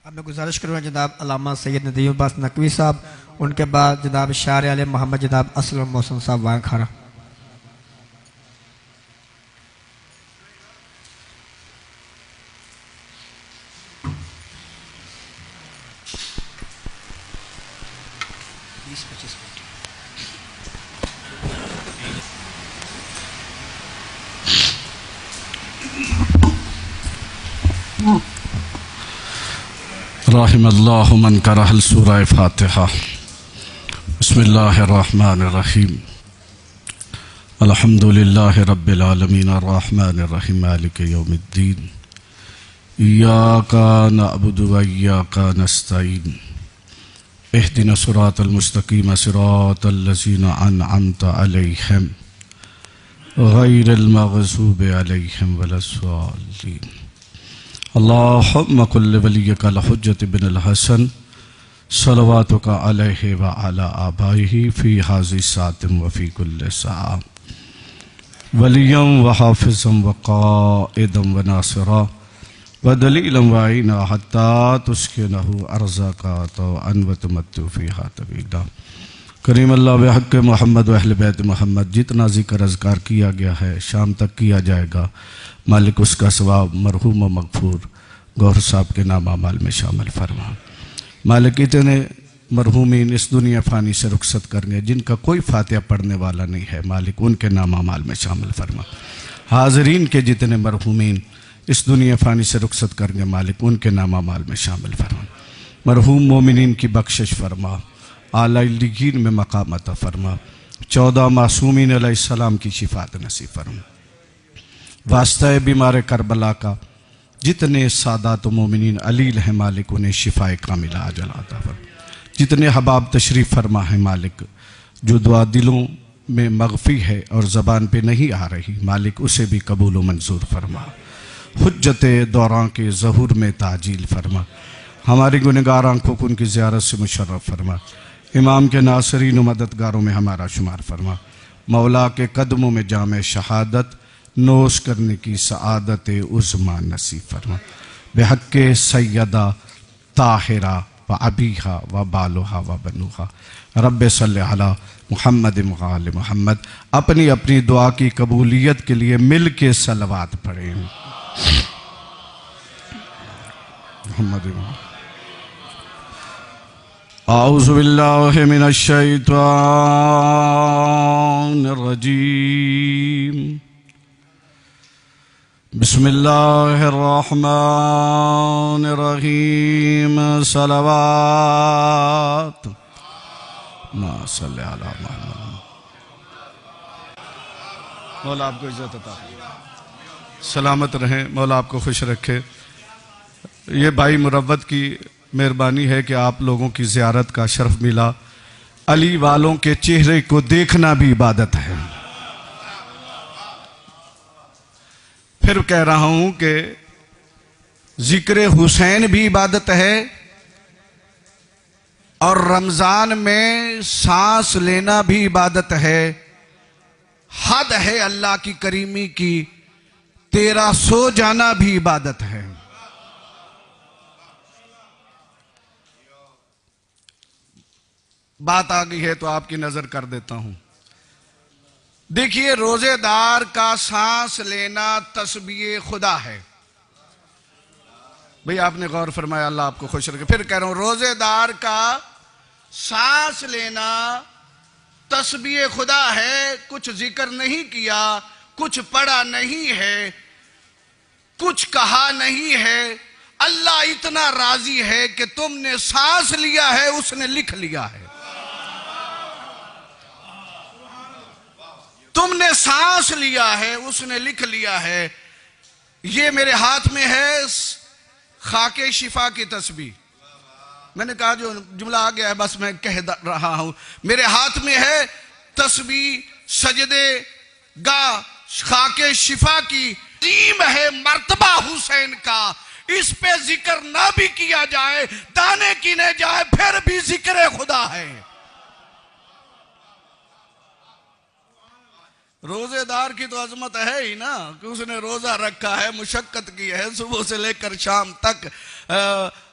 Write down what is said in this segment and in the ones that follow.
अब मैं गुजारिश करूँगा जनाब अल्लामा सैयद नदीम अब्बास नकवी साहब, उनके बाद जनाब शार आले मोहम्मद जनाब असलम मोहसन साहब वां खारा। रहिमल्लाहु मन करहल सूरा फातिहा। बिस्मिल्लाहिर्रहमानिर्रहीम। अल्हम्दुलिल्लाहि रब्बिल आलमीन अर्रहमानिर रहीम मालिकि यौमिद्दीन। इय्याका नअबुदु व इय्याका नस्तईन। इहदिनस सिरातल मुस्तकीम सिरातल लज़ीना अनअमता अलैहिम गैरिल मग़ज़ूबि अलैहिम वलस्सालीन। अल्लाहुम्मा कुल्लि वलिय्यकल हुज्जत इब्नुल हसन सलवातुका अलैहि व अला आबाइही फी हाज़ि सातिम व फी कुल्लि साअ वलिय्यम व हाफ़िज़म व क़ाइदम व नासिरा व दलीलन व ऐना हत्ता तुस्किनहु अर्ज़का तौअन व तुमत्तु फ़ीहा तवीला। करीम अल्लाह बिहक़्क़ मोहम्मद व अहले बैत मोहम्मद, जितना ज़िक्र अज़कार किया गया है शाम तक किया जाएगा, मालिक उसका सवाब मरहूम व मग़फ़ूर गौहर साहब के नाम अमाल में शामिल फरमा। मालिक इतने मरहूमीन इस दुनिया फ़ानी से रुखसत करने जिनका कोई फातिहा पढ़ने वाला नहीं है, मालिक उनके नाम अमाल में शामिल फरमा। हाज़रीन के जितने मरहूमीन इस दुनिया फ़ानी से रुखसत करने, मालिक उनके नाम अमाल में शामिल फरमा। मरहूम मोमिनीन की बख्शिश फरमा, आला इल्लियीन में मकाम अता फरमा। 14 मासूमीन अलैहिस्सलाम की शिफात नसीब फरमा। वास्ता बीमार करबला का जितने सादात मोमिनीन अलील हैं, मालिक उन्हें शिफाए कामिला अजल अता फरमा। जितने हबाब तशरीफ़ फरमा है, मालिक जो दुआ दिलों में मग़फ़ी है और ज़बान पे नहीं आ रही, मालिक उसे भी कबूल व मंजूर फरमा। हुज्जत दौरान के ज़हूर में ताजील फरमा। हमारी गुनहगार आँखों को उनकी ज़ियारत से मुशर्रफ फरमा। इमाम के नासरीन व मददगारों में हमारा शुमार फरमा। मौला के कदमों में जामे शहादत नोश करने की सआदत उज़्मा नसीब फरमा। बेहक़्क़े सैयदा ताहिरा व अबीहा व बालुहा व बनूहा रब्बे सल्लि अला मुहम्मद व आले मुहम्मद। अपनी अपनी दुआ की कबूलियत के लिए मिल के सलवात पढ़ें। औज़ु बिल्लाहि मिनश शैतानिर रजीम। बिस्मिल्लाहिर्रहमानिर्रहीम। सलवात मा सल्लि अला मुहम्मद। मौला आपको इज्जत अता फरमाए, सलामत रहें, मौला आपको खुश रखे। ये भाई मुरव्वत की मेहरबानी है कि आप लोगों की ज़ियारत का शर्फ मिला। अली वालों के चेहरे को देखना भी इबादत है। फिर कह रहा हूं कि जिक्र हुसैन भी इबादत है और रमजान में सांस लेना भी इबादत है। हद है अल्लाह की करीमी की, तेरा सो जाना भी इबादत है। बात आ गई है तो आपकी नजर कर देता हूं। देखिए, रोजेदार का सांस लेना तस्बीह खुदा है। भाई आपने गौर फरमाया, अल्लाह आपको खुश रखे। फिर कह रहा हूं, रोजेदार का सांस लेना तस्बीह खुदा है। कुछ जिक्र नहीं किया, कुछ पढ़ा नहीं है, कुछ कहा नहीं है। अल्लाह इतना राजी है कि तुमने सांस लिया है, उसने लिख लिया है। तुमने सांस लिया है, उसने लिख लिया है। ये मेरे हाथ में है खाके शिफा की तस्बीह। मैंने कहा जो जुमला आ गया है बस मैं कह रहा हूं। मेरे हाथ में है तस्बीह सजदे गा खाके शिफा की। टीम है मर्तबा हुसैन का, इस पे जिक्र ना भी किया जाए, दाने गिने जाए, फिर भी जिक्र खुदा है। रोजेदार की तो अजमत है ही ना कि उसने रोजा रखा है, मुशक्कत की है, सुबह से लेकर शाम तक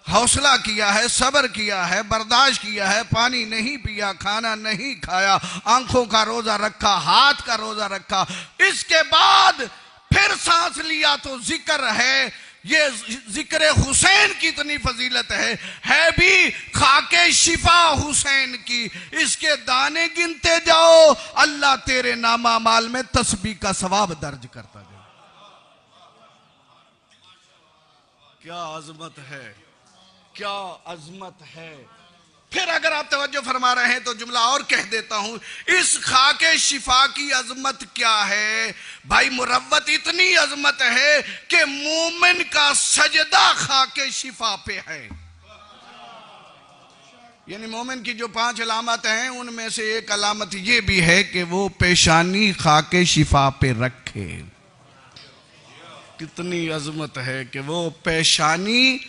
हौसला किया है, सब्र किया है, बर्दाश्त किया है, पानी नहीं पिया, खाना नहीं खाया, आंखों का रोजा रखा, हाथ का रोजा रखा, इसके बाद फिर सांस लिया तो जिक्र है। ये जिक्र हुसैन की इतनी फजीलत है भी खाके शिफा हुसैन की। इसके दाने गिनते जाओ, अल्लाह तेरे नामा माल में तस्बीह का सवाब दर्ज करता जाए। क्या अजमत है, क्या अजमत है। फिर अगर आप तवज्जो फरमा रहे हैं तो जुमला और कह देता हूं, इस खाके शिफा की अजमत क्या है भाई। मुरव्वत इतनी अजमत है कि मोमिन का सजदा खाके शिफा पे है। यानी मोमिन की जो 5 अलामत हैं उनमें से एक अलामत यह भी है कि वो पेशानी खाके शिफा पे रखे। कितनी अजमत है कि वो पेशानी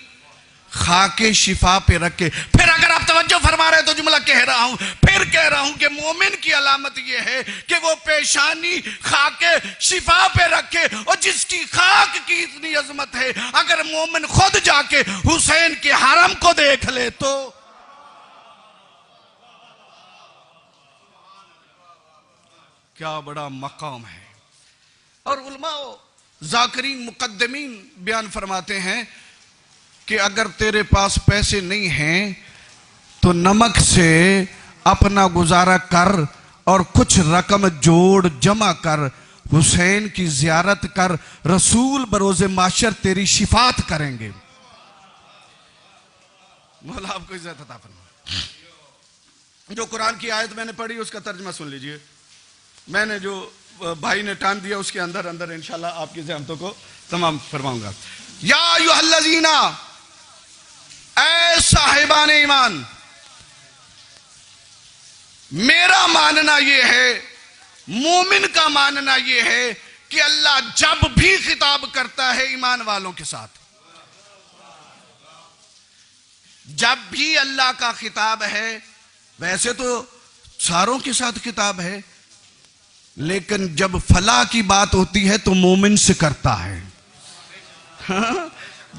खाके शिफा पे रखे। फिर अगर आप तवज्जो फरमा रहे तो जुमला कह रहा हूं, फिर कह रहा हूं कि मोमिन की अलामत यह है कि वो पेशानी खाके शिफा पे रखे। और जिसकी खाक की इतनी अजमत है, अगर मोमिन खुद जाके हुसैन के हरम को देख ले तो क्या बड़ा मकाम है। और उलमा जाकिरीन मुकद्दमीन बयान फरमाते हैं कि अगर तेरे पास पैसे नहीं हैं तो नमक से अपना गुजारा कर और कुछ रकम जोड़ जमा कर, हुसैन की जियारत कर, रसूल बरोज़े माशर तेरी शिफात करेंगे। मौला आपको इज्जत अता फरमाए। जो कुरान की आयत मैंने पढ़ी उसका तर्जुमा सुन लीजिए। मैंने जो भाई ने टाइम दिया उसके अंदर अंदर इंशाल्लाह आपकी ज़हमतों को तमाम फरमाऊंगा। या अय्युहल्लज़ीना, ऐ साहिबान ईमान, मेरा मानना यह है, मोमिन का मानना यह है कि अल्लाह जब भी खिताब करता है ईमान वालों के साथ, जब भी अल्लाह का खिताब है, वैसे तो सारों के साथ खिताब है, लेकिन जब फलाह की बात होती है तो मोमिन से करता है।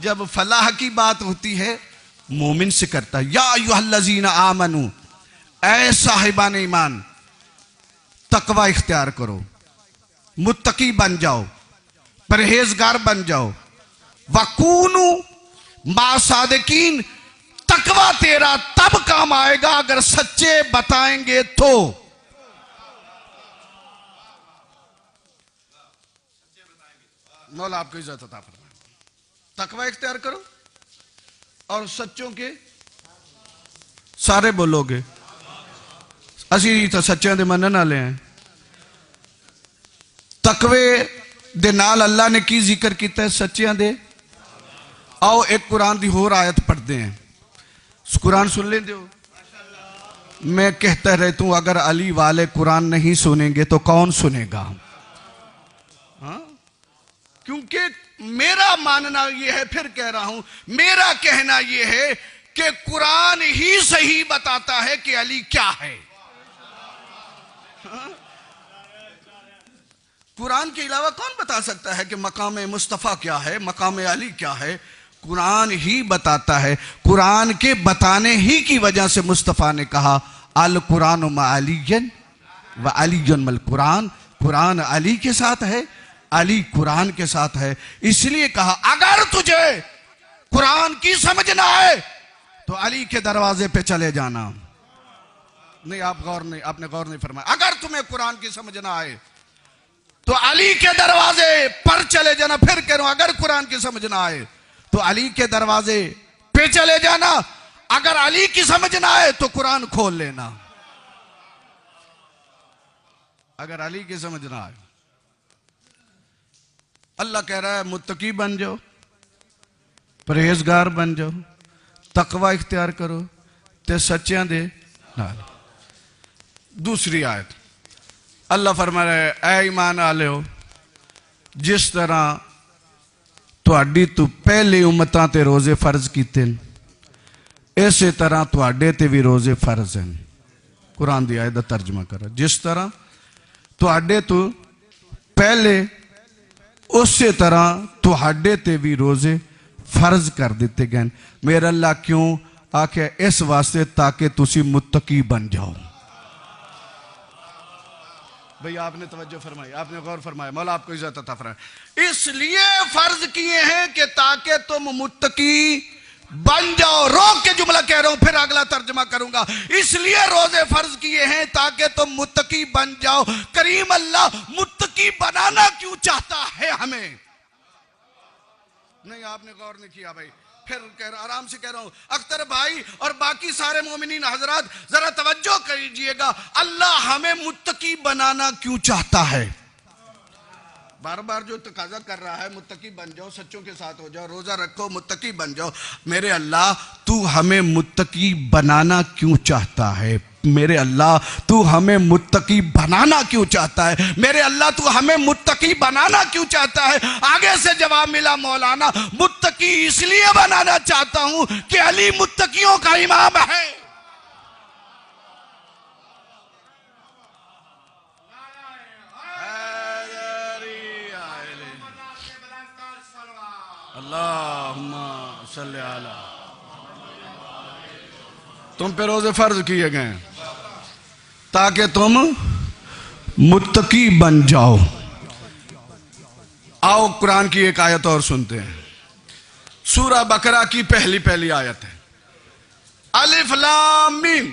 जब फलाह की बात होती है मोमिन से करता है। या अय्युहल्लज़ीना आमनू, ऐ साहिबान ईमान, तकवा इख्तियार करो, मुत्तकी बन जाओ, परहेजगार बन जाओ। वकूनू मा सादिकीन, तकवा तेरा तब काम आएगा अगर सच्चे बताएंगे तो। मौला आपको इज्जत अता फरमाए। तकवा इख्तियार करो और सच्चों के सारे बोलोगे। असी तो सच्चों दे मनन वाले हैं। तकवे दे नाल अल्लाह ने की जिक्र किया है? सच्चियां दे। आओ एक कुरान की होर आयत पढ़ते हैं, कुरान सुन लेते हो। मैं कहता रहता हूं अगर अली वाले कुरान नहीं सुनेंगे तो कौन सुनेगा? हाँ, क्योंकि मेरा मानना यह है, फिर कह रहा हूं, मेरा कहना यह है कि कुरान ही सही बताता है कि अली क्या है। हाँ? कुरान के अलावा कौन बता सकता है कि मकाम मुस्तफ़ा क्या है, मकाम अली क्या है? कुरान ही बताता है। कुरान के बताने ही की वजह से मुस्तफ़ा ने कहा अल कुरान मा अलीयन व अलीयन मल कुरान, कुरान अली के साथ है, अली कुरान के साथ है। इसलिए कहा अगर तुझे कुरान की समझ ना आए तो अली के दरवाजे पे चले जाना। नहीं, आपने गौर नहीं फरमाया। अगर तुम्हें कुरान की समझ ना आए तो अली के दरवाजे पर चले जाना। फिर कह रहा हूं, अगर कुरान की समझ ना आए तो अली के दरवाजे पे चले जाना। अगर अली की समझ ना आए तो कुरान खोल लेना। अगर अली की समझ ना आए, अल्लाह कह रहा है मुत्तकी बन जाओ, परहेजगार बन जाओ, तकवा इख्तियार करो ते सच्चियां दे नाल। दूसरी आयत अल्लाह फरमा रहा है ऐ ईमान आले हो, जिस तरह तुहाडी तो पहले उम्मतां ते रोजे फर्ज कीते इसे तरह तुहाडे ते भी रोजे फर्ज हैं। कुरान दी आयत दा तर्जमा करा, जिस तरह तुहाडे तो पहले ਉਸੇ ਤਰ੍ਹਾਂ ਤੁਹਾਡੇ ਤੇ ਵੀ ਰੋਜ਼ੇ ਫਰਜ਼ ਕਰ ਦਿੱਤੇ ਗਏ। ਮੇਰਾ ਅੱਲਾ ਕਿਉਂ ਆਖਿਆ? ਇਸ ਵਾਸਤੇ ताकि ਤੁਸੀਂ मुत्तकी बन जाओ। भाई आपने तवज्जो फरमाई, आपने गौर फरमाया, मौला आपको इज्जत अता फरमाए। इसलिए फर्ज किए हैं कि ताकि तुम मुत्तकी बन जाओ। रोक के जुमला कह रहा हूं, फिर अगला तर्जमा करूंगा। इसलिए रोजे फर्ज किए हैं ताकि तुम मुत्तकी बन जाओ। करीम अल्लाह मुत्तकी बनाना क्यों चाहता है हमें? नहीं, आपने गौर नहीं किया भाई। फिर कह रहा, आराम से कह रहा हूं, अख्तर भाई और बाकी सारे मोमिनीन हजरात जरा तवज्जो कीजिएगा। अल्लाह हमें मुत्तकी बनाना क्यों चाहता है? बार बार जो तकाजा कर रहा है, मुत्तकी बन जाओ, सच्चों के साथ हो जाओ, रोजा रखो, मुत्तकी बन जाओ। मेरे अल्लाह तू हमें मुत्तकी बनाना क्यों चाहता है? मेरे अल्लाह तू हमें मुत्तकी बनाना क्यों चाहता है? मेरे अल्लाह तू हमें मुत्तकी बनाना क्यों चाहता है? आगे से जवाब मिला, मौलाना मुत्तकी इसलिए बनाना चाहता हूं कि अली मुत्तकियों का इमाम है। अल्लाहुम्मा सल्ली अला। तुम पे रोजे फर्ज किए गए ताकि तुम मुत्तकी बन जाओ। आओ कुरान की एक आयत और सुनते हैं। सूरा बकरा की पहली आयत है, अलिफ लाम मीम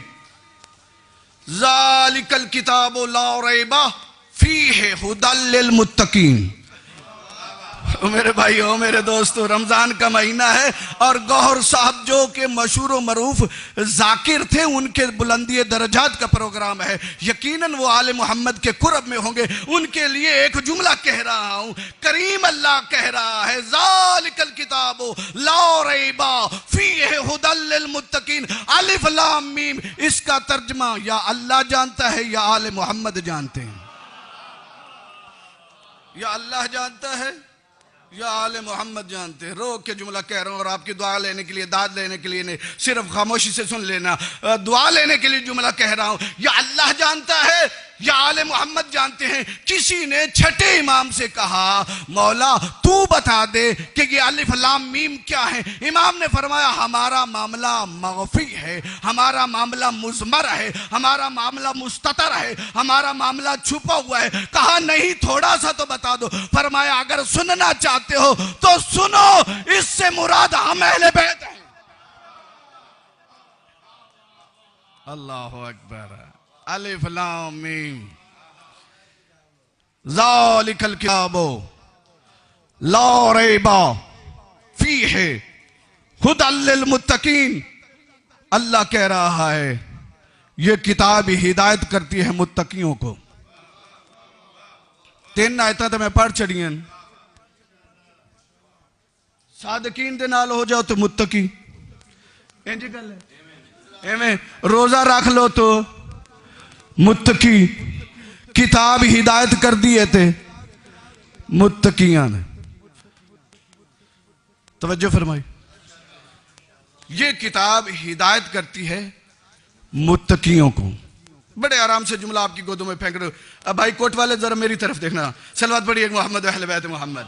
ज़ालिकल किताबु ला रैबा फीहि हुदल लिल मुत्तकीन। मेरे भाइयों, मेरे दोस्तों, रमजान का महीना है और गौहर साहब जो के मशहूर मरूफ जाकिर थे, उनके बुलंदी दरजात का प्रोग्राम है। यकीनन वो आले मोहम्मद के कुरब में होंगे। उनके लिए एक जुमला कह रहा हूं। करीम अल्लाह कह रहा है, ज़ालिकल किताबु ला रैबा फीहि हुदल लिल मुत्तकीन, अलिफ लाम मीम। इसका तर्जमा या अल्लाह जानता है या आले मोहम्मद जानते हैं? या अल्लाह जानता है या आले मोहम्मद जानते हैं? रोक के जुमला कह रहा हूं और आपकी दुआ लेने के लिए, दाद लेने के लिए नहीं, सिर्फ खामोशी से सुन लेना। दुआ लेने के लिए जुमला कह रहा हूं। या अल्लाह जानता है या आले मोहम्मद जानते हैं? किसी ने छठे इमाम से कहा, मौला तू बता दे कि ये अलिफ लाम मीम क्या है? इमाम ने फरमाया, हमारा मामला मगफी है, हमारा मामला मुज़मर है, हमारा मामला मुस्ततर है, हमारा मामला छुपा हुआ है। कहा नहीं, थोड़ा सा तो बता दो। फरमाया, अगर सुनना चाहते हो तो सुनो, इससे मुराद हम अहले बैत हैं। अल्लाहु अकबर। अलिफ लाम मीम ज़ालिकल किताबु ला रैबा फीहि हुदल लिल मुत्तकीन। अल्लाह कह रहा है, यह किताब हिदायत करती है मुत्तकियों को। 3 आयतां तो मैं पढ़ छड़ियां। सादिकीन दे नाल हो जाओ तो मुत्तकी, इंज गल है। एवें रोजा रख लो तो मुत्तकी। किताब हिदायत कर दिए थे मुत्तकियां ने। तवज्जो फरमाई, ये किताब हिदायत करती है मुत्तकियों को। बड़े आराम से जुमला आपकी गोदों में फेंक रहे हो। अब भाई कोट वाले जरा मेरी तरफ देखना, सलवात पढ़िए मोहम्मद अहले बैत मोहम्मद।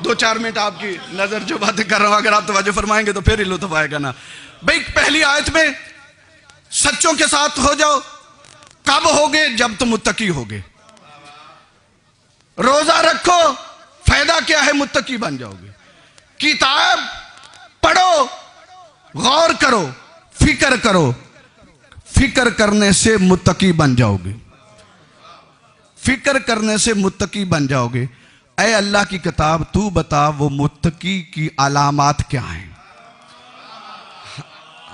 2-4 मिनट आपकी नजर जो बातें कर रहा हूं, अगर आप तवज्जो फरमाएंगे तो फिर ही लुत्फ आएगा ना। भाई पहली आयत में सच्चों के साथ हो जाओ। कब होगे? जब तुम मुत्तकी होगे। रोजा रखो, फायदा क्या है? मुत्तकी बन जाओगे। किताब पढ़ो, गौर करो, फिक्र करो, फिक्र करने से मुत्तकी बन जाओगे। फिक्र करने से मुत्तकी बन जाओगे। ऐ अल्लाह की किताब, तू बता वो मुत्तकी की अलामात क्या हैं?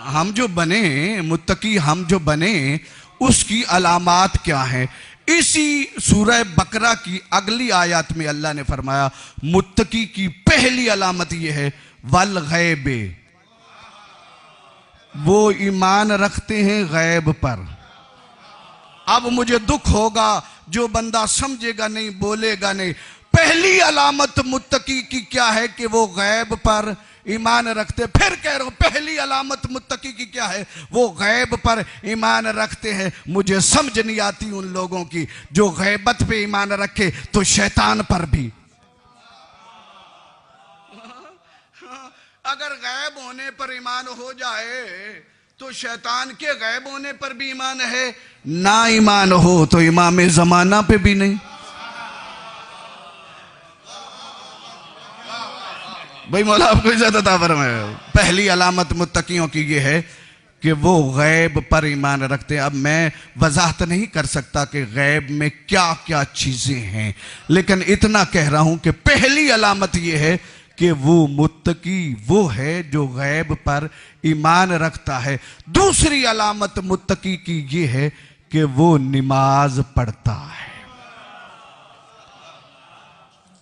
हम जो बने मुत्तकी, हम जो बने उसकी अलामात क्या है? इसी सूरह बकरा की अगली आयत में अल्लाह ने फरमाया, मुत्तकी की पहली अलामत यह है, वल गैबे, वो ईमान रखते हैं गैब पर। अब मुझे दुख होगा जो बंदा समझेगा नहीं, बोलेगा नहीं। पहली अलामत मुत्तकी की क्या है कि वो गैब पर ईमान रखते। फिर कह रहा हूं पहली अलामत मुत्तकी की क्या है? वो गैब पर ईमान रखते हैं। मुझे समझ नहीं आती उन लोगों की जो गैबत पे ईमान रखे तो शैतान पर भी। अगर गैब होने पर ईमान हो जाए तो शैतान के गैब होने पर भी ईमान है, ना ईमान हो तो इमाम जमाना पे भी नहीं। भाई मौला आपको इज्जत अता फरमाए। पहली अलामत मुत्तकियों की ये है कि वो गैब पर ईमान रखते हैं। अब मैं वजाहत नहीं कर सकता कि गैब में क्या क्या चीजें हैं, लेकिन इतना कह रहा हूं कि पहली अलामत ये है कि वो मुत्तकी वो है जो गैब पर ईमान रखता है। दूसरी अलामत मुत्तकी की ये है कि वो नमाज पढ़ता है।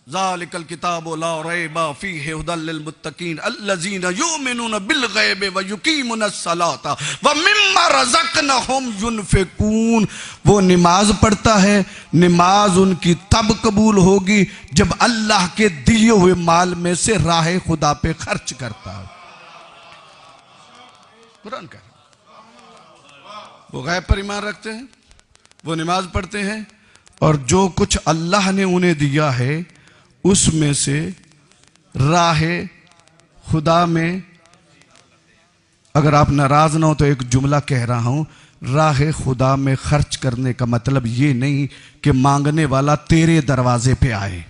ज़ालिकल किताबु ला रैबा फीहि हुदल लिल मुत्तकीन अल्लज़ीना युमिनूना बिल गैबि व युकीमुनस सलाता व मिम्मा रज़क़नाहुम युनफ़िकून। वो नमाज पढ़ता है, नमाज उनकी तब कबूल होगी जब अल्लाह के दिए हुए माल में से राह खुदा पे खर्च करता है। कुरान कह रहा, वो गैब पर ईमान रखते हैं, वो नमाज पढ़ते हैं, और जो कुछ अल्लाह ने उन्हें दिया है उसमें से राह खुदा में, अगर आप नाराज ना हो तो एक जुमला कह रहा हूं, राह खुदा में खर्च करने का मतलब ये नहीं कि मांगने वाला तेरे दरवाजे पे आए।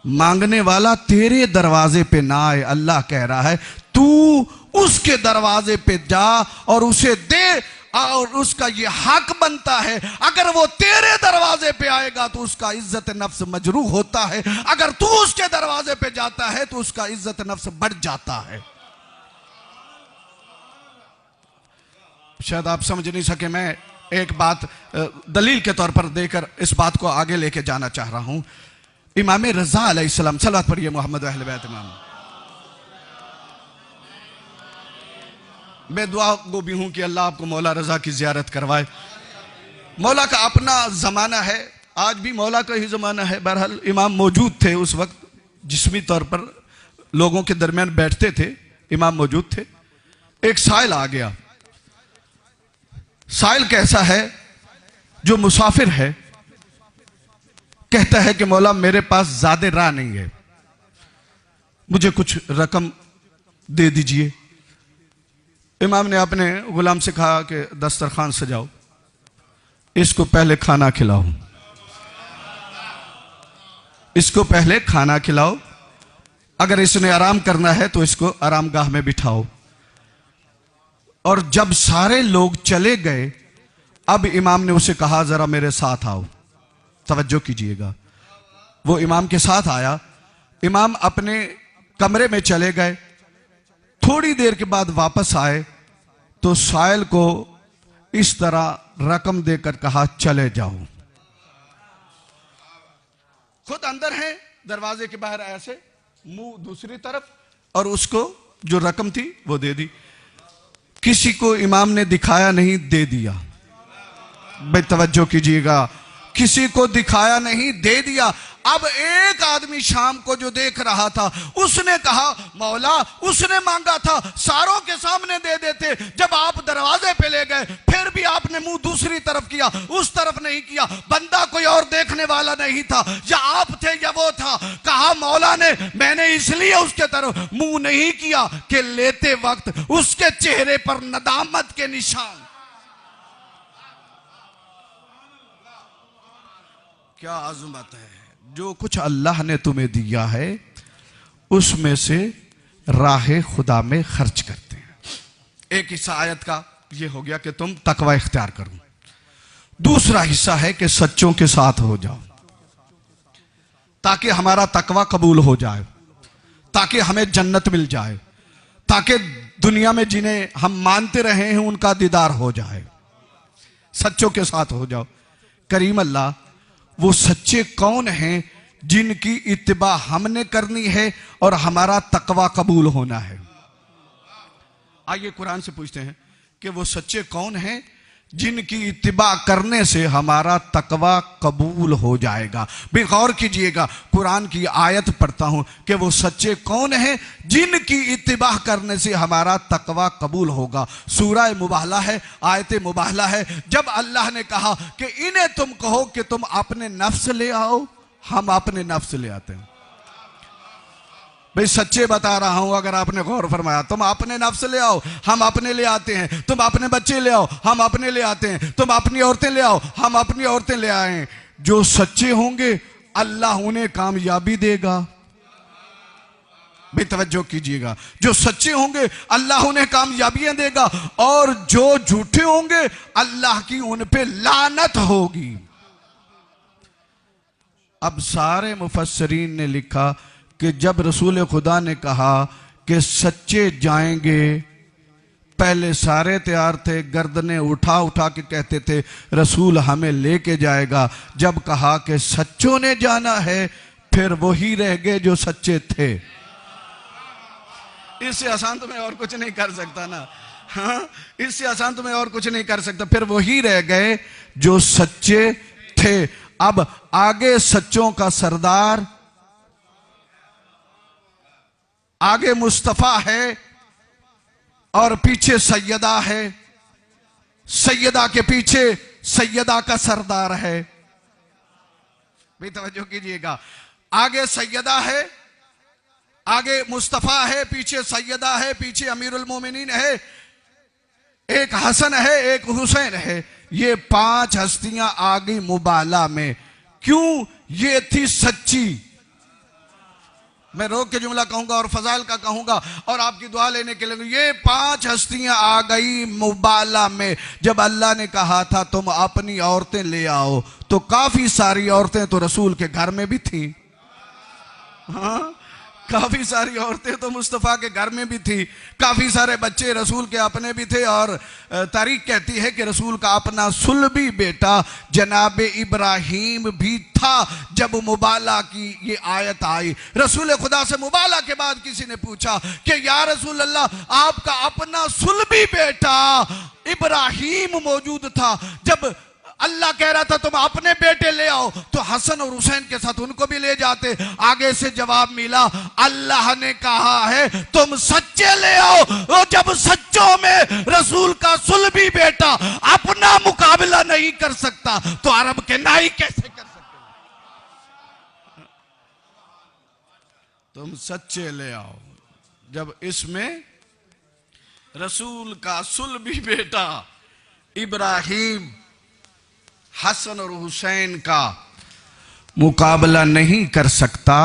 मांगने वाला तेरे दरवाजे पे ना आए। अल्लाह कह रहा है तू उसके दरवाजे पे जा और उसे दे, और उसका ये हक बनता है। अगर वो तेरे दरवाजे पे आएगा तो उसका इज्जत नफ्स मजरूह होता है, अगर तू उसके दरवाजे पे जाता है तो उसका इज्जत नफ्स बढ़ जाता है। शायद आप समझ नहीं सके, मैं एक बात दलील के तौर पर देकर इस बात को आगे लेके जाना चाह रहा हूं। इमाम रज़ा अलैहिस्सलाम, सलावत पढ़िए मोहम्मद अहल बैत इमाम। मैं दुआ गो भी हूं कि अल्लाह आपको मौला रजा की जियारत करवाए। मौला का अपना जमाना है, आज भी मौला का ही जमाना है। बहरहाल इमाम मौजूद थे उस वक्त, जिस्मी तौर पर लोगों के दरमियान बैठते थे, इमाम मौजूद थे। एक साइल आ गया। साइल कैसा है? जो मुसाफिर है, कहता है कि मौला मेरे पास ज्यादा राह नहीं है, मुझे कुछ रकम दे दीजिए। इमाम ने अपने गुलाम से कहा कि दस्तरखान सजाओ, इसको पहले खाना खिलाओ, इसको पहले खाना खिलाओ, अगर इसने आराम करना है तो इसको आरामगाह में बिठाओ। और जब सारे लोग चले गए, अब इमाम ने उसे कहा जरा मेरे साथ आओ, तवज्जो कीजिएगा। वो इमाम के साथ आया। इमाम अपने कमरे में चले गए। थोड़ी देर के बाद वापस आए तो साइल को इस तरह रकम देकर कहा चले जाओ। खुद अंदर है, दरवाजे के बाहर ऐसे मुंह दूसरी तरफ, और उसको जो रकम थी वो दे दी। किसी को इमाम ने दिखाया नहीं, दे दिया। भाई तवज्जो कीजिएगा, किसी को दिखाया नहीं, दे दिया। अब एक आदमी शाम को जो देख रहा था उसने कहा मौला उसने मांगा था, सारों के सामने दे देते, जब आप दरवाजे पे ले गए फिर भी आपने मुंह दूसरी तरफ किया, उस तरफ नहीं किया। बंदा कोई और देखने वाला नहीं था, या आप थे या वो था। कहा मौला ने मैंने इसलिए उसके तरफ मुंह नहीं किया कि लेते वक्त उसके चेहरे पर नदामत के निशान। क्या आज़मत है! जो कुछ अल्लाह ने तुम्हें दिया है उसमें से राह खुदा में खर्च करते हैं। एक हिस्सा आयत का यह हो गया कि तुम तकवा इख्तियार करो। दूसरा हिस्सा है कि सच्चों के साथ हो जाओ, ताकि हमारा तकवा कबूल हो जाए, ताकि हमें जन्नत मिल जाए, ताकि दुनिया में जिन्हें हम मानते रहे हैं उनका दीदार हो जाए। सच्चों के साथ हो जाओ। करीम अल्लाह, वो सच्चे कौन हैं जिनकी इत्तिबा हमने करनी है और हमारा तकवा कबूल होना है? आइए कुरान से पूछते हैं कि वो सच्चे कौन हैं जिनकी इत्तिबा करने से हमारा तकवा कबूल हो जाएगा। भी गौर कीजिएगा, कुरान की आयत पढ़ता हूं कि वो सच्चे कौन हैं जिनकी इत्तिबा करने से हमारा तकवा कबूल होगा। सूरह मुबाहला है, आयत मुबाहला है। जब अल्लाह ने कहा कि इन्हें तुम कहो कि तुम अपने नफ्स ले आओ, हम अपने नफ्स ले आते हैं। भाई सच्चे बता रहा हूं, अगर आपने गौर फरमाया, तुम अपने नफ्स ले आओ, हम अपने ले आते हैं। तुम अपने बच्चे ले आओ, हम अपने ले आते हैं। तुम अपनी औरतें ले आओ, हम अपनी औरतें ले आए। जो सच्चे होंगे अल्लाह उन्हें कामयाबी देगा। बेतवज्जो कीजिएगा, जो सच्चे होंगे अल्लाह उन्हें कामयाबियां देगा, और जो झूठे होंगे अल्लाह की उन पे लानत होगी। अब सारे मुफस्सरीन ने लिखा कि जब रसूल खुदा ने कहा कि सच्चे जाएंगे, पहले सारे तैयार थे, गर्दनें उठा उठा के कहते थे रसूल हमें लेके जाएगा। जब कहा कि सच्चों ने जाना है, फिर वही रह गए जो सच्चे थे। इससे आसान तो मैं और कुछ नहीं कर सकता ना। हाँ, इससे आसान तो मैं और कुछ नहीं कर सकता। फिर वही रह गए जो सच्चे थे। अब आगे सच्चों का सरदार, आगे मुस्तफा है और पीछे सैयदा है। सैयदा के पीछे सैयदा का सरदार है। भी तवज्जो कीजिएगा, आगे सैयदा है, आगे मुस्तफा है, पीछे सैयदा है, पीछे अमीरुल मोमिनीन है, एक हसन है, एक हुसैन है। ये 5 हस्तियां आ गई मुबाला में। क्यों? ये थी सच्ची। मैं रोक के जुमला कहूंगा और फजाइल का कहूंगा और आपकी दुआ लेने के लिए। ये 5 हस्तियां आ गई मुबाला में। जब अल्लाह ने कहा था तुम अपनी औरतें ले आओ, तो काफी सारी औरतें तो रसूल के घर में भी थी। हाँ, काफी सारी औरतें तो मुस्तफा के घर में भी थी। काफी सारे बच्चे रसूल के अपने भी थे। और तारीख कहती है कि रसूल का अपना सुलभी बेटा जनाब इब्राहिम भी था। जब मुबाला की ये आयत आई, रसूल खुदा से मुबाला के बाद किसी ने पूछा कि या रसूल अल्लाह, आपका अपना सुलभी बेटा इब्राहिम मौजूद था, जब अल्लाह कह रहा था तुम अपने बेटे ले आओ, तो हसन और हुसैन के साथ उनको भी ले जाते। आगे से जवाब मिला, अल्लाह ने कहा है तुम सच्चे ले आओ। और जब सच्चों में रसूल का सुलभी बेटा अपना मुकाबला नहीं कर सकता, तो अरब के नाई कैसे कर सकते? तुम सच्चे ले आओ। जब इसमें रसूल का सुलभी बेटा इब्राहिम हसन और हुसैन का मुकाबला नहीं कर सकता,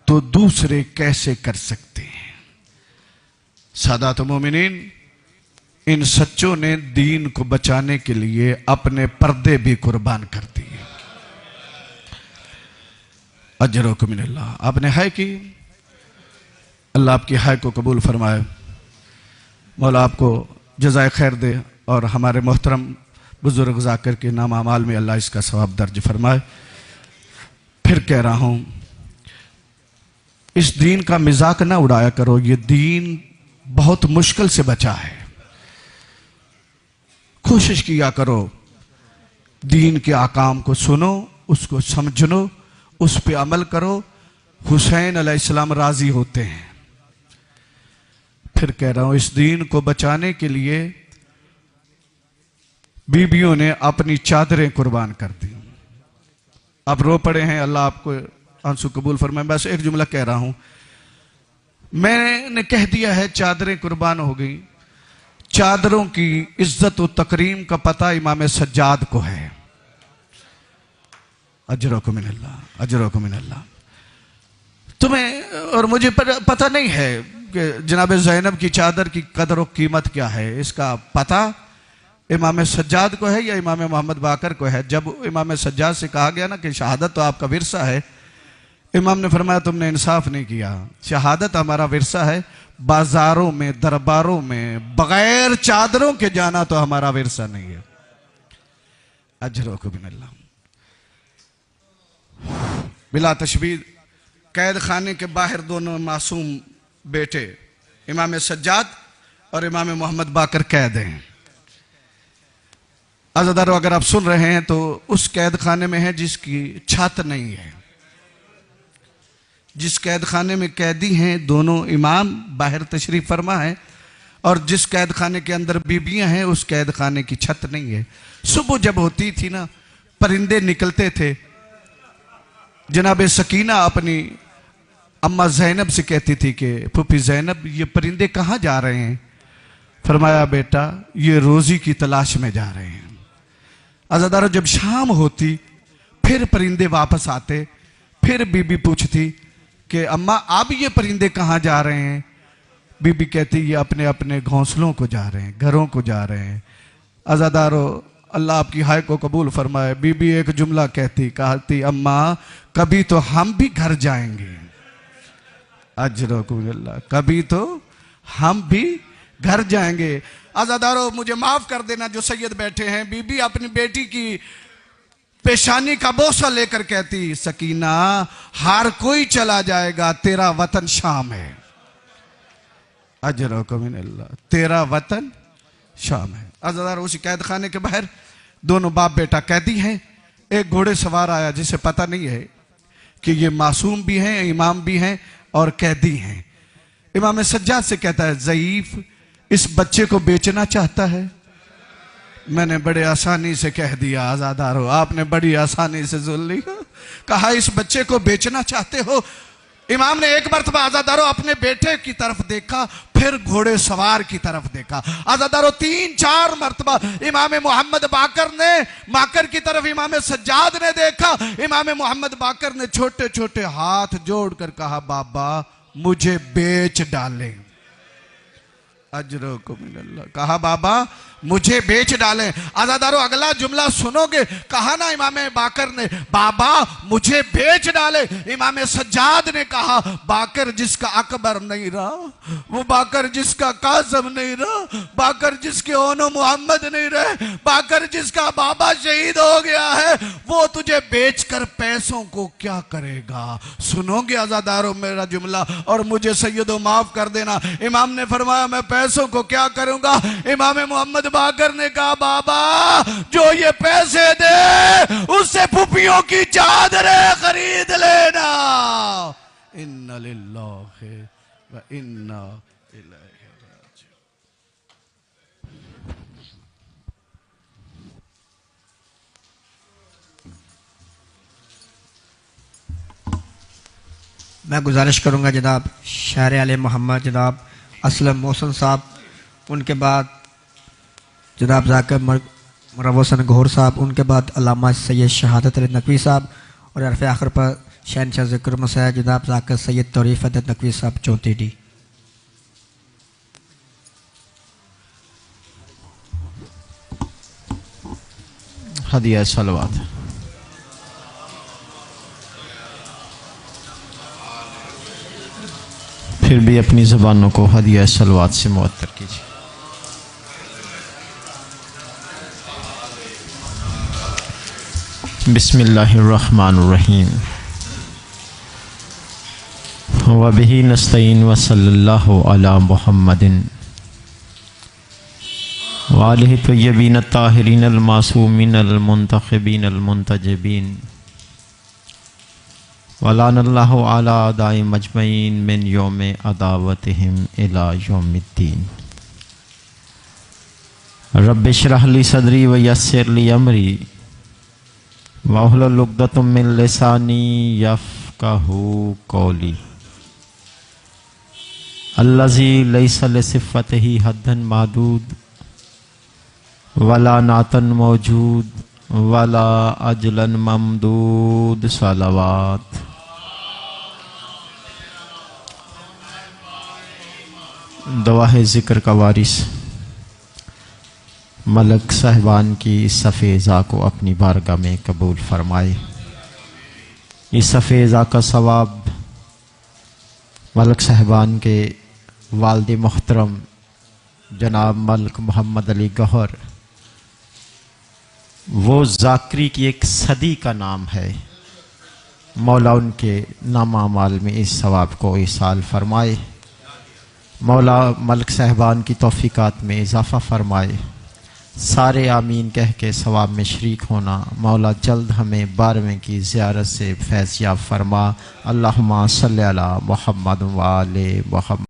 तो दूसरे कैसे कर सकते हैं? सादात मोमिनीन, इन सच्चों ने दीन को बचाने के लिए अपने पर्दे भी कुर्बान कर दिए। अजरुकुम मिनल्लाह। आपने है कि अल्लाह आपकी हाय को कबूल फरमाए, मौला आपको जज़ाए खैर दे, और हमारे मोहतरम बुजुर्ग जाकर के नाम अमाल में अल्लाह इसका सवाब दर्ज फरमाए। फिर कह रहा हूं, इस दीन का मजाक ना उड़ाया करो। ये दीन बहुत मुश्किल से बचा है। कोशिश किया करो, दीन के आकाम को सुनो, उसको समझो, उस पे अमल करो। हुसैन अलैहिस्सलाम राजी होते हैं। फिर कह रहा हूं, इस दीन को बचाने के लिए बीबियों ने अपनी चादरें कुर्बान कर दी। आप रो पड़े हैं, अल्लाह आपको आंसू कबूल फरमाए। बस एक जुमला कह रहा हूं, मैंने कह दिया है चादरें कुर्बान हो गई। चादरों की इज्जत और तकरीम का पता इमाम सज्जाद को है। अजरुकुम मिनल्लाह, अजरुकुम मिनल्लाह। तुम्हें और मुझे पता नहीं है कि जनाब ज़ैनब की चादर की कदर और कीमत क्या है। इसका पता इमाम सज्जाद को है या इमाम मोहम्मद बाकर को है। जब इमाम सज्जाद से कहा गया ना कि शहादत तो आपका विरसा है, इमाम ने फरमाया तुमने इंसाफ नहीं किया। शहादत हमारा विरसा है। बाजारों में, दरबारों में बगैर चादरों के जाना तो हमारा विरसा नहीं है। अजरुकुम मिनल्लाह। बिला तशबीह, कैद खाने के बाहर दोनों मासूम बेटे इमाम सज्जाद और इमाम मोहम्मद बाकर कैद हैं। अज़ादारों, अगर आप सुन रहे हैं तो उस कैद खाने में है जिसकी छत नहीं है। जिस कैद खाने में कैदी हैं दोनों इमाम बाहर तशरीफ फरमा है, और जिस कैद खाने के अंदर बीबियां हैं उस कैद खाने की छत नहीं है। सुबह जब होती थी ना, परिंदे निकलते थे। जनाब सकीना अपनी अम्मा जैनब से कहती थी कि फूफी जैनब, ये परिंदे कहाँ जा रहे हैं? फरमाया, बेटा ये रोजी की तलाश में जा रहे हैं। अज़ादारों, जब शाम होती फिर परिंदे वापस आते, फिर बीबी पूछती कि अम्मा अब ये परिंदे कहाँ जा रहे हैं? बीबी कहती ये अपने अपने घोंसलों को जा रहे हैं, घरों को जा रहे हैं। अज़ादारों, अल्लाह आपकी हाय को कबूल फरमाए। बीबी एक जुमला कहती, अम्मा कभी तो हम भी घर जाएंगे। अजरकुमुल्लाह, कभी तो हम भी घर जाएंगे। अज़ादारों, मुझे माफ कर देना जो सैयद बैठे हैं। बीबी अपनी बेटी की पेशानी का बोसा लेकर कहती, सकीना हर कोई चला जाएगा, तेरा वतन शाम है। अजरकुमुल्लाह, तेरा वतन शाम है। अज़ादारों, उसी कैद खाने के बाहर दोनों बाप बेटा कैदी हैं। एक घोड़े सवार आया जिसे पता नहीं है कि ये मासूम भी हैं, इमाम भी हैं और कैदी हैं। इमाम सज्जाद से कहता है, ज़ईफ इस बच्चे को बेचना चाहता है? मैंने बड़े आसानी से कह दिया। आज़ादारों, आपने बड़ी आसानी से सुन लिया। कहा इस बच्चे को बेचना चाहते हो? इमाम ने एक मरतबा आज़ादारों अपने बेटे की तरफ देखा, फिर घोड़े सवार की तरफ देखा। आज़ादारों, 3-4 मरतबा इमाम मोहम्मद बाकर ने माकर की तरफ इमाम सज्जाद ने देखा। इमाम मोहम्मद बाकर ने छोटे छोटे हाथ जोड़कर कहा, बाबा मुझे बेच डालें। अजरकुमुल्लाह, कहा बाबा मुझे बेच डालें। आज़ादारों, अगला जुमला सुनोगे। कहा ना इमाम बाकर ने, बाबा मुझे बेच डाले। इमाम सज्जाद ने कहा, बाकर जिसका अकबर नहीं रहा, वो बाकर जिसका कासम नहीं रहा, बाकर जिसके ओनो मोहम्मद नहीं रहे, बाकर जिसका बाबा शहीद हो गया है, वो तुझे बेचकर पैसों को क्या करेगा? सुनोगे आज़ादारों मेरा जुमला, और मुझे सैयदों माफ कर देना। इमाम ने फरमाया, मैं पैसों को क्या करूंगा? इमाम मोहम्मद बाकर ने कहा, बाबा जो ये पैसे दे उससे फुफियों की चादरें खरीद लेना। इन्ना लिल्लाहि व इन्ना इलैहि राजिऊन। मैं गुजारिश करूंगा जनाब शायर आले मोहम्मद जनाब असलम मोहसन साहब, उनके बाद जनाब जाकिर मुरवसन गौहर साहब, उनके बाद अल्लामा सैयद शहादत अली नकवी साहब, और अरफ़ आखिर पर शहनशाह ज़िक्र मसाया जनाब जाकिर सैयद तौरीफ़ अदद नकवी साहब 34D। हदिया सलवात। फिर भी अपनी ज़बानों को हदिया सलवात से मुअत्तर कीजिए। बिस्मिल्लाहिर्रहमानिर्रहीम। व बिही नस्तईन व सल्लल्लाहु अला मुहम्मदिन व आलिहि तय्यबीन ताहिरीन अल मासूमीन अल मुंतखबीन अल मुंतजबीन वलानल्लाहु अला अदाई मजमईन मिन यौम अदावतिहिम इला यौमिद्दीन। रब्बि इश्रह ली सदरी व यस्सिर ली अमरी वहुलुल उक़दतम मिन लिसानी यफ़क़हू क़ौली। अल्लज़ी लैसा लिसिफ़्फ़तिही हद्दन मादूद वला नातन मौजूद वला अजलन ममदूद। सलावात। दवाहे ज़िक्र का वारिस मलक साहिबान की सफ़ेज़ा को अपनी बारगाह में कबूल फरमाए। इस सफ़ेज़ा का सवाब मलक साहिबान के वालिद मोहतरम जनाब मलक मोहम्मद अली गौहर, वो ज़ाकरी की एक सदी का नाम है। मौला उनके नामा माल में इस सवाब को इसाल फरमाए। मौला मलक साहिबान की तौफ़ीक़ात में इजाफ़ा फरमाए। सारे आमीन कह के सवाब में शरीक होना। मौला जल्द हमें 12वें की ज़ियारत से फैज़ याब फरमा। अल्लाहुम्मा सल्ली अला मुहम्मद व आले मुहम्मद।